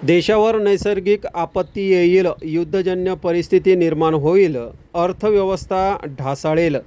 देशावर नैसर्गिक आपत्ती येईल, युद्धजन्य परिस्थिती निर्माण होईल, अर्थव्यवस्था ढासळेल,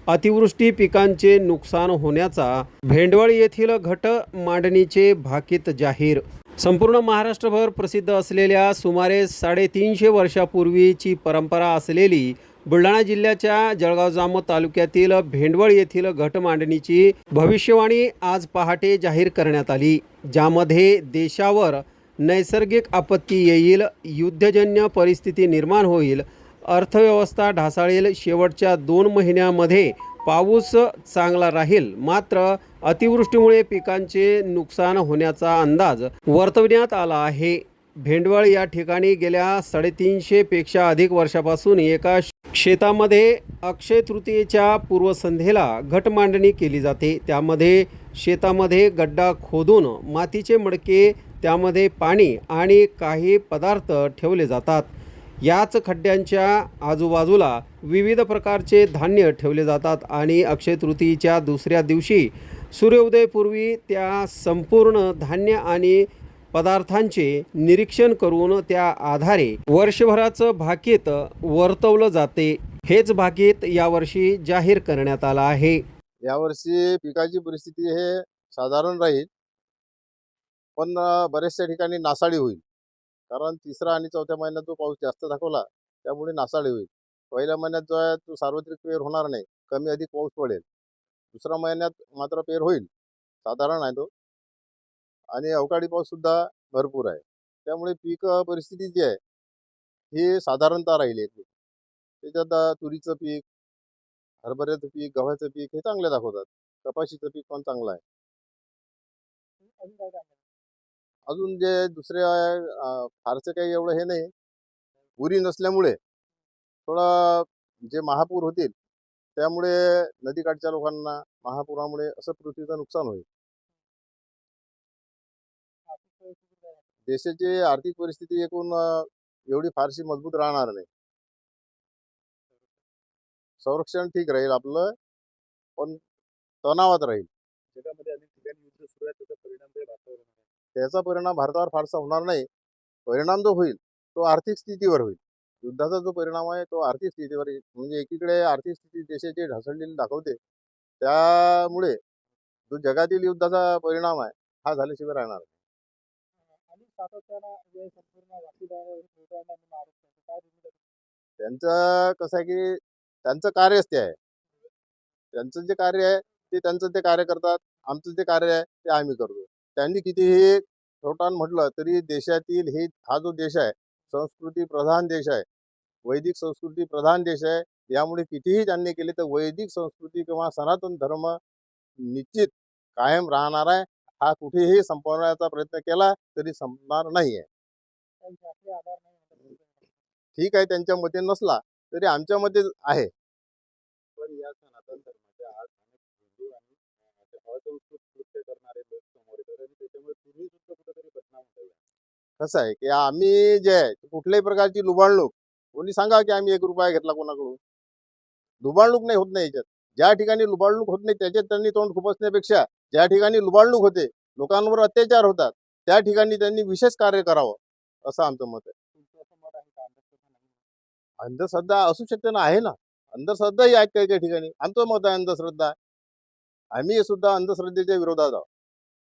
अतिवृष्टी पिकांचे नुकसान होण्याचा भेंडवळ येथील घट मांडणीचे भाकीत जाहीर. संपूर्ण महाराष्ट्रभर प्रसिद्ध असलेल्या सुमारे 350 वर्षापूर्वीची परंपरा असलेली बुलढाणा जिल्ह्याच्या जळगाव जामोद तालुक्यातील भेंडवळ येथील घट मांडणीची भविष्यवाणी आज पहाटे जाहीर करण्यात आली, ज्यामध्ये देशावर नैसर्गिक आपत्ती येईल, युद्धजन्य परिस्थिती निर्माण होईल, अर्थव्यवस्था ढासळेल, शेवटच्या 2 महिन्यांमध्ये पाऊस चांगला राहील, मात्र अतिवृष्टीमुळे पिकांचे नुकसान होण्याचा अंदाज वर्तवण्यात आला आहे. भेंडवळ या ठिकाणी गेल्या 350 पेक्षा अधिक वर्षापासून एका शेतामध्ये अक्षय तृतीयेच्या पूर्वसंध्येला घट मांडणी केली जाते. त्यामध्ये शेतामध्ये गड्डा खोदून मातीचे मडके, त्यामध्ये पाणी आणि काही पदार्थ ठेवले जातात. याच खड्ड्यांच्या आजूबाजूला विविध प्रकारचे धान्य ठेवले जातात आणि अक्षय तृतीयेच्या दुसऱ्या दिवशी सूर्योदयापूर्वी त्या संपूर्ण धान्य आणि पदार्थांचे निरीक्षण करून त्या आधारे वर्षभराचं भाकीत वर्तवलं जाते. हेच भाकीत यावर्षी जाहीर करण्यात आलं आहे. यावर्षी पिकाची परिस्थिती हे साधारण राहील, पण बऱ्याचशा ठिकाणी नासाडी होईल. कारण 3रा आणि 4थ्या महिन्यात जो पाऊस जास्त दाखवला त्यामुळे नासाडी होईल. पहिल्या महिन्यात जो आहे तो सार्वत्रिक पेर होणार नाही, कमी अधिक पाऊस पडेल. 2ऱ्या महिन्यात मात्र पेर होईल, साधारण आहे तो, आणि अवकाळी पाऊस सुद्धा भरपूर आहे. त्यामुळे पीक परिस्थिती जी आहे ही साधारणतः राहील. त्याच्यात तुरीचं पीक, हरभऱ्याचं पीक, गव्हाचं पीक हे चांगले दाखवतात. कपाशीचं पीक पण चांगलं आहे. अजून जे दुसरे फारसे काही एवढं हे नाही. पुरी नसल्यामुळे थोडा जे महापूर होतील त्यामुळे नदीकाठच्या लोकांना महापुरामुळे असं पृथ्वीचं नुकसान होईल. देशाची आर्थिक परिस्थिती एकूण एवढी फारशी मजबूत राहणार नाही. संरक्षण ठीक राहील आपलं, पण तणावात राहील. जगामध्ये अनेक ठिकाणी युद्ध सुरू आहे, त्याचा परिणाम भारतावर होणार आहे. त्याचा परिणाम भारतावर फारसा होणार नाही. परिणाम जो होईल तो आर्थिक स्थितीवर होईल. युद्धाचा जो परिणाम आहे तो आर्थिक स्थितीवर येईल. म्हणजे एकीकडे आर्थिक स्थिती देशाची ढासळलेली दाखवते, त्यामुळे जो जगातील युद्धाचा परिणाम आहे हा झाल्याशिवाय राहणार नाही. आणि सातत्यानं जे संपूर्ण वाकीदारांना आरोप करतो, काय भूमिका त्यांचं कसं आहे की त्यांचं कार्यच ते आहे. त्यांचं जे कार्य आहे ते त्यांचं ते कार्य करतात. आमचं जे कार्य आहे ते आम्ही करतो. त्यांनी कितीही छोटान म्हटलं तरी देशातील हा जो देश आहे संस्कृती प्रधान देश आहे, वैदिक संस्कृती प्रधान देश आहे. यामुळे कितीही त्यांनी केले तर वैदिक संस्कृती किंवा सनातन धर्म निश्चित कायम राहणार आहे. हा कुठेही संपवण्याचा प्रयत्न केला तरी संपणार नाही आहे. त्यांचे आपले आधार नाही म्हणतात. ठीक आहे, त्यांच्या मते नसला तरी आमच्या मते आहे. पण या सनातन धर्माच्या आज अनेक हिंदू आणि असंस्कृत कृत्य करणारे लोक समोर येतात आणि त्याच्यामुळे तुम्ही सुद्धा कुठेतरी बदनाम होता. कसं आहे की आम्ही जे आहे कुठल्याही प्रकारची लुबाडणूक, कोणी सांगा की आम्ही 1 रुपया घेतला कोणाकडून, लुबाडणूक नाही होत नाही याच्यात. ज्या ठिकाणी लुबाडणूक होत नाही त्याच्यात त्यांनी तोंड खुपसण्यापेक्षा ज्या ठिकाणी लुबाडणूक होते, लोकांवर अत्याचार होतात, त्या ठिकाणी त्यांनी विशेष कार्य करावं असं आमचं मत आहे. तुमचं असं मत आहे का अंधश्रद्धा नाही? अंधश्रद्धा असू शकते ना, आहे ना. अंधश्रद्धाही आहेत काही काही ठिकाणी. आमचं मत आहे अंधश्रद्धा. आम्ही सुद्धा अंधश्रद्धेच्या विरोधात आहोत.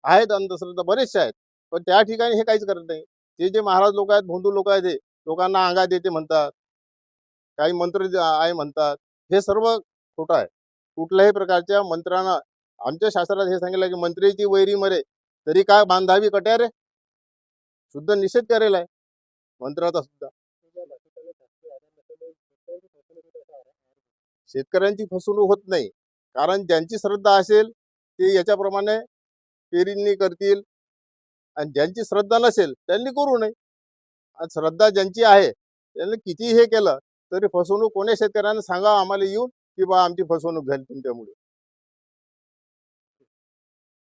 आहेत अंधश्रद्धा बरेचसे आहेत, पण त्या ठिकाणी हे काहीच करत नाही. ते जे महाराज लोक आहेत, भोंदू लोक आहेत, ते लोकांना अंगात येते म्हणतात, काही मंत्र आहे म्हणतात. हे सर्व खोटं आहे. कुठल्याही प्रकारच्या मंत्रानं आमच्या शास्त्रात हे सांगितलं की मंत्रीची वैरी मरे तरी काय बांधावी कट्यारे, शुद्ध निषेध करेल आहे मंत्राचा सुद्धा. शेतकऱ्यांची फसवणूक होत नाही, कारण ज्यांची श्रद्धा असेल ते याच्याप्रमाणे पेरणी करतील, आणि ज्यांची श्रद्धा नसेल त्यांनी करू नये. आणि श्रद्धा ज्यांची आहे त्यांनी किती हे केलं तरी फसवणूक कोण्या शेतकऱ्यांना सांगा आम्हाला येऊन की बा आमची फसवणूक झाली तुमच्यामुळे.